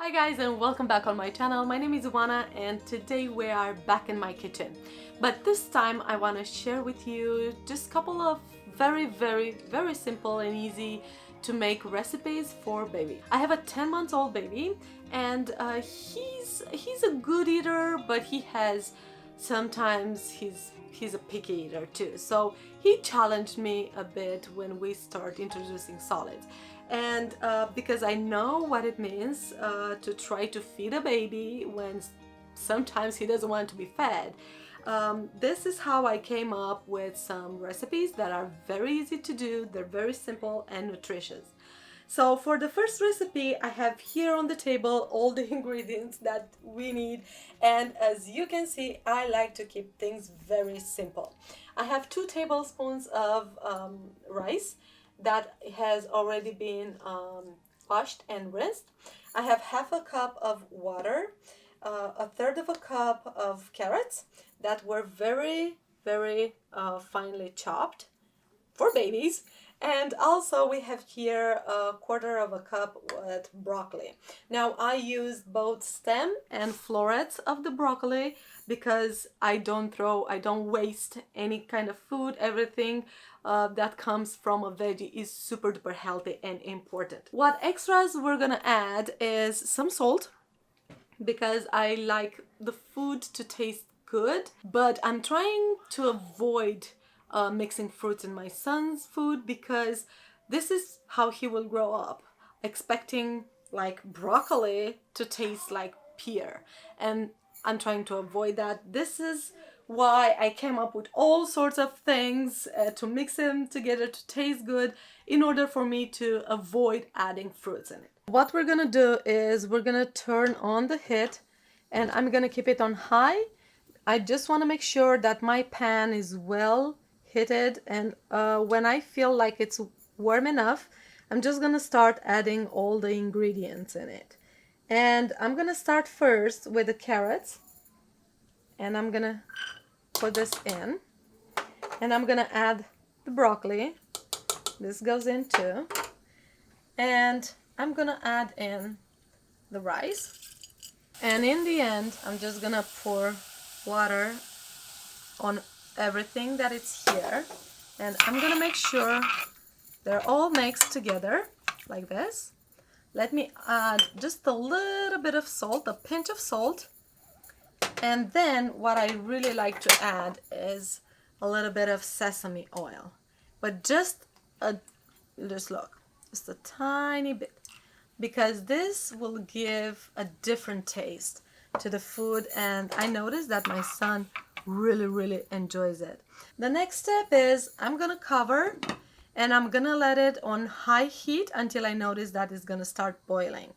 Hi guys, and welcome back on my channel. My name is Oana and today we are back in my kitchen. But this time I want to share with you just a couple of very simple and easy to make recipes for baby. I have a 10-month-old baby and he's a good eater, but he has sometimes he's a picky eater too. So he challenged me a bit when we start introducing solids. And because I know what it means to try to feed a baby when sometimes he doesn't want to be fed, this is how I came up with some recipes that are very easy to do, they're very simple and nutritious. So for the first recipe, I have here on the table all the ingredients that we need, and as you can see, I like to keep things very simple. I have 2 tablespoons of rice that has already been washed and rinsed. I have half a cup of water, a third of a cup of carrots that were very finely chopped for babies, and also we have here a quarter of a cup with broccoli. Now I use both stem and florets of the broccoli because I don't waste any kind of food. Everything that comes from a veggie is super duper healthy and important. What extras we're gonna add is some salt, because I like the food to taste good, but I'm trying to avoid mixing fruits in my son's food because this is how he will grow up, expecting like broccoli to taste like pear, and I'm trying to avoid that. This is why I came up with all sorts of things to mix them together to taste good in order for me to avoid adding fruits in it. What we're gonna do is we're gonna turn on the heat and I'm gonna keep it on high. I just want to make sure that my pan is well heated, and when I feel like it's warm enough, I'm just gonna start adding all the ingredients in it. And I'm gonna start first with the carrots, and I'm gonna put this in, and I'm gonna add the broccoli. This goes in too, and I'm gonna add in the rice, and in the end I'm just gonna pour water on everything that is here, and I'm gonna make sure they're all mixed together like this. Let me add just a little bit of salt, a pinch of salt, and then what I really like to add is a little bit of sesame oil, but just a tiny bit, because this will give a different taste to the food, and I noticed that my son really enjoys it. The next step is I'm gonna cover and I'm gonna let it on high heat until I notice that it's gonna start boiling.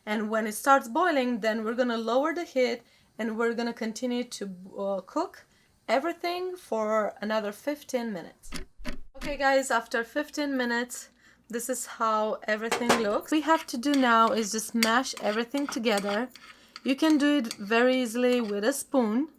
And when it starts boiling, then we're gonna lower the heat and we're gonna continue to cook everything for another 15 minutes. Okay guys, after 15 minutes, this is how everything looks. What we have to do now is just mash everything together. You can do it very easily with a spoon,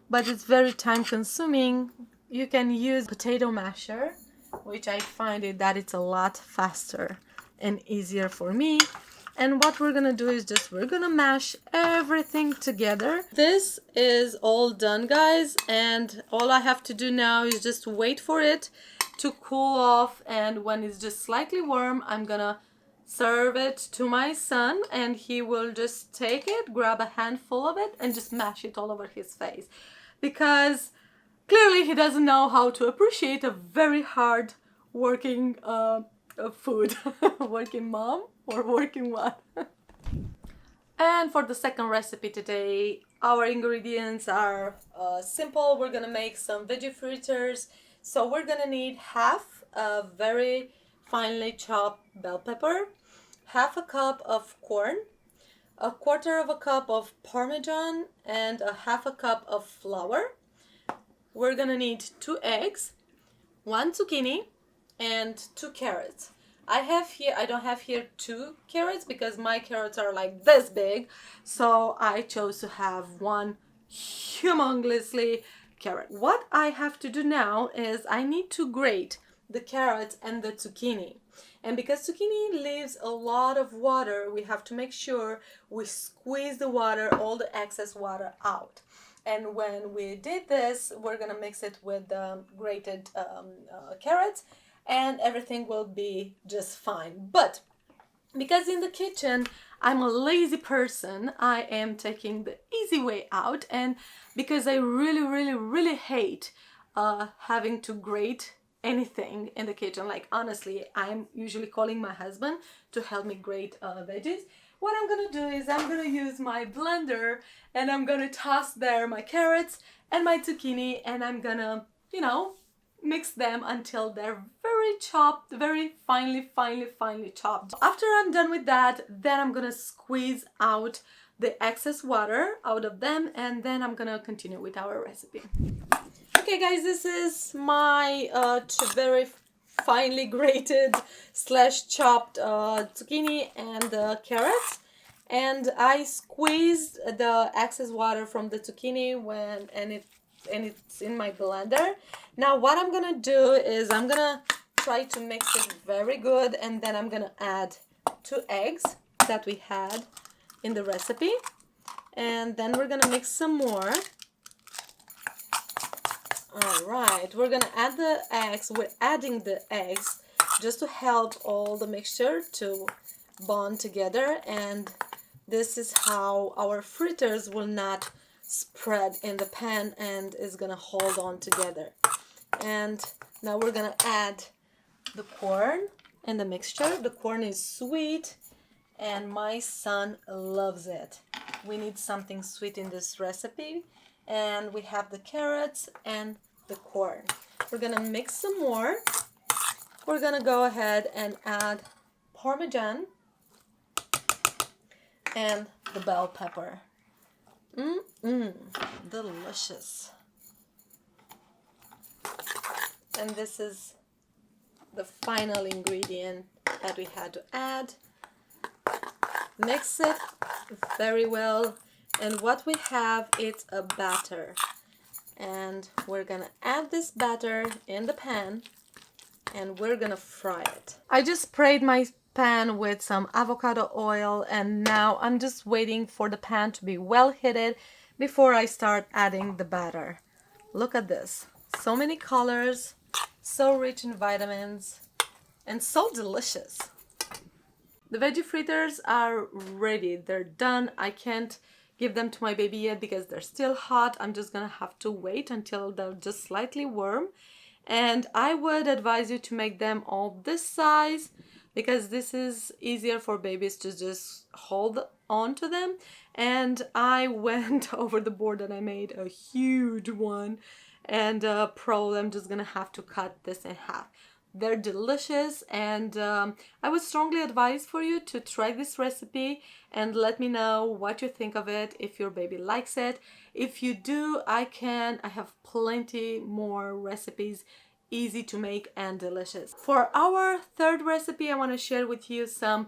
but it's very time consuming. You can use potato masher, which I find that it's a lot faster and easier for me. And what we're gonna do is we're gonna mash everything together. This is all done, guys, and all I have to do now is just wait for it to cool off, and when it's just slightly warm, I'm gonna serve it to my son, and he will just take it, grab a handful of it, and just mash it all over his face, because clearly he doesn't know how to appreciate a very hard working food. Working mom or working what? And for the second recipe today, our ingredients are simple. We're gonna make some veggie fritters. So we're gonna need half a very finely chopped bell pepper, half a cup of corn, a quarter of a cup of Parmesan, and a half a cup of flour. We're gonna need 2 eggs, 1 zucchini, and 2 carrots. I don't have here 2 carrots because my carrots are like this big, so I chose to have 1 humongously carrot. What I have to do now is I need to grate the carrots and the zucchini. And because zucchini leaves a lot of water, we have to make sure we squeeze the water, all the excess water out. And when we did this, we're gonna mix it with grated carrots, and everything will be just fine. But because in the kitchen I'm a lazy person, I am taking the easy way out, and because I really hate having to grate anything in the kitchen. Like honestly, I'm usually calling my husband to help me grate veggies. What I'm gonna do is I'm gonna use my blender and I'm gonna toss there my carrots and my zucchini, and I'm gonna, you know, mix them until they're very chopped, very finely chopped. After I'm done with that, then I'm gonna squeeze out the excess water out of them, and then I'm gonna continue with our recipe. Okay guys, this is my very finely grated / chopped zucchini and carrots, and I squeezed the excess water from the zucchini and it's in my blender. Now what I'm gonna do is I'm gonna try to mix it very good, and then I'm gonna add 2 eggs that we had in the recipe, and then we're gonna mix some more. All right, we're gonna add the eggs. We're adding the eggs just to help all the mixture to bond together, and this is how our fritters will not spread in the pan and is gonna hold on together. And now we're gonna add the corn in the mixture. The corn is sweet and my son loves it. We need something sweet in this recipe. And we have the carrots and the corn. We're gonna mix some more. We're gonna go ahead and add Parmesan and the bell pepper. Delicious. And this is the final ingredient that we had to add. Mix it very well. And what we have is a batter, and we're gonna add this batter in the pan and we're gonna fry it. I just sprayed my pan with some avocado oil, and now I'm just waiting for the pan to be well heated before I start adding the batter. Look at this, so many colors, so rich in vitamins, and so delicious. The veggie fritters are ready, they're done. I can't give them to my baby yet because they're still hot. I'm just gonna have to wait until they're just slightly warm. And I would advise you to make them all this size because this is easier for babies to just hold on to them. And I went over the board and I made a huge one, and probably I'm just gonna have to cut this in half. They're delicious, and I would strongly advise for you to try this recipe and let me know what you think of it, if your baby likes it. If you do, I have plenty more recipes, easy to make and delicious. For our third recipe, I want to share with you some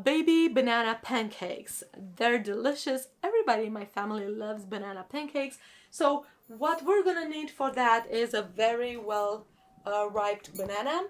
baby banana pancakes. They're delicious. Everybody in my family loves banana pancakes. So what we're gonna need for that is a very well ripe banana,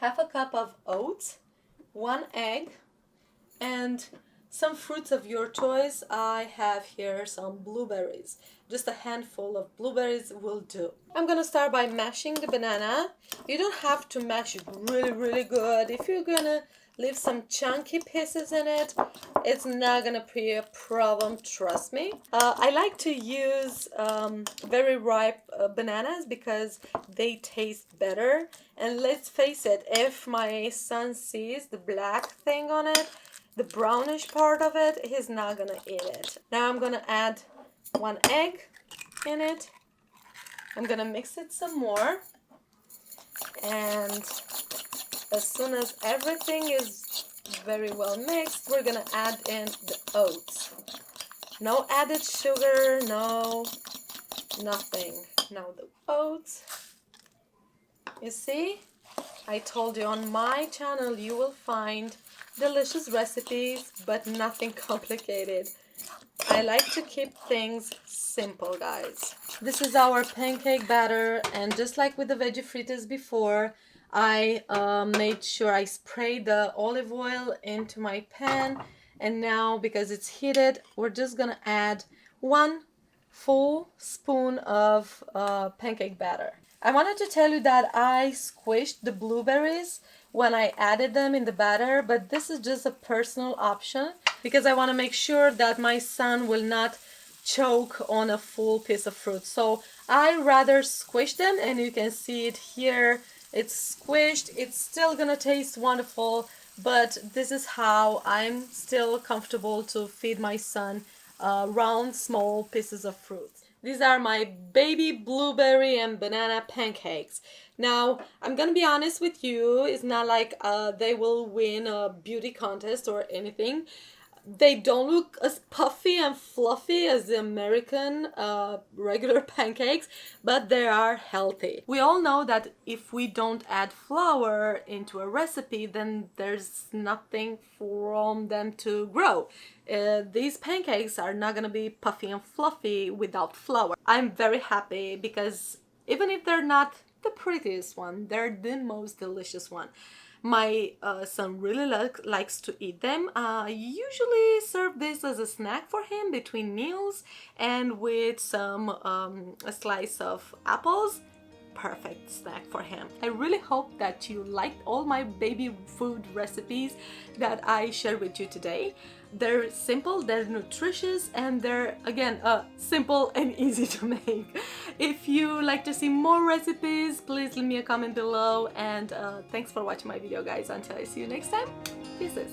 half a cup of oats, 1 egg, and some fruits of your choice. I have here some blueberries. Just a handful of blueberries will do. I'm gonna start by mashing the banana. You don't have to mash it really good. If you're gonna leave some chunky pieces in it, it's not gonna be a problem, trust me. I like to use very ripe bananas because they taste better. And let's face it, if my son sees the black thing on it, the brownish part of it, he's not gonna eat it. Now I'm gonna add 1 egg in it. I'm gonna mix it some more, and as soon as everything is very well mixed, we're gonna add in the oats. No added sugar, no nothing. Now the oats. You see, I told you on my channel you will find delicious recipes, but nothing complicated. I like to keep things simple, guys. This is our pancake batter, and just like with the veggie fritters before, I made sure I sprayed the olive oil into my pan, and now because it's heated, we're just gonna add 1 full spoon of pancake batter. I wanted to tell you that I squished the blueberries when I added them in the batter, but this is just a personal option because I want to make sure that my son will not choke on a full piece of fruit. So I rather squish them, and you can see it here. It's squished. It's still gonna taste wonderful, but this is how I'm still comfortable to feed my son round, small pieces of fruit. These are my baby blueberry and banana pancakes. Now, I'm gonna be honest with you, it's not like they will win a beauty contest or anything. They don't look as puffy and fluffy as the American regular pancakes, but they are healthy. We all know that if we don't add flour into a recipe, then there's nothing from them to grow. These pancakes are not gonna be puffy and fluffy without flour. I'm very happy because even if they're not the prettiest one, they're the most delicious one. My son really likes to eat them. I usually serve this as a snack for him between meals and with some a slice of apples. Perfect snack for him. I really hope that you liked all my baby food recipes that I shared with you today. They're simple, they're nutritious, and they're, again, simple and easy to make. If you like to see more recipes, please leave me a comment below, and thanks for watching my video, guys. Until I see you next time, kisses.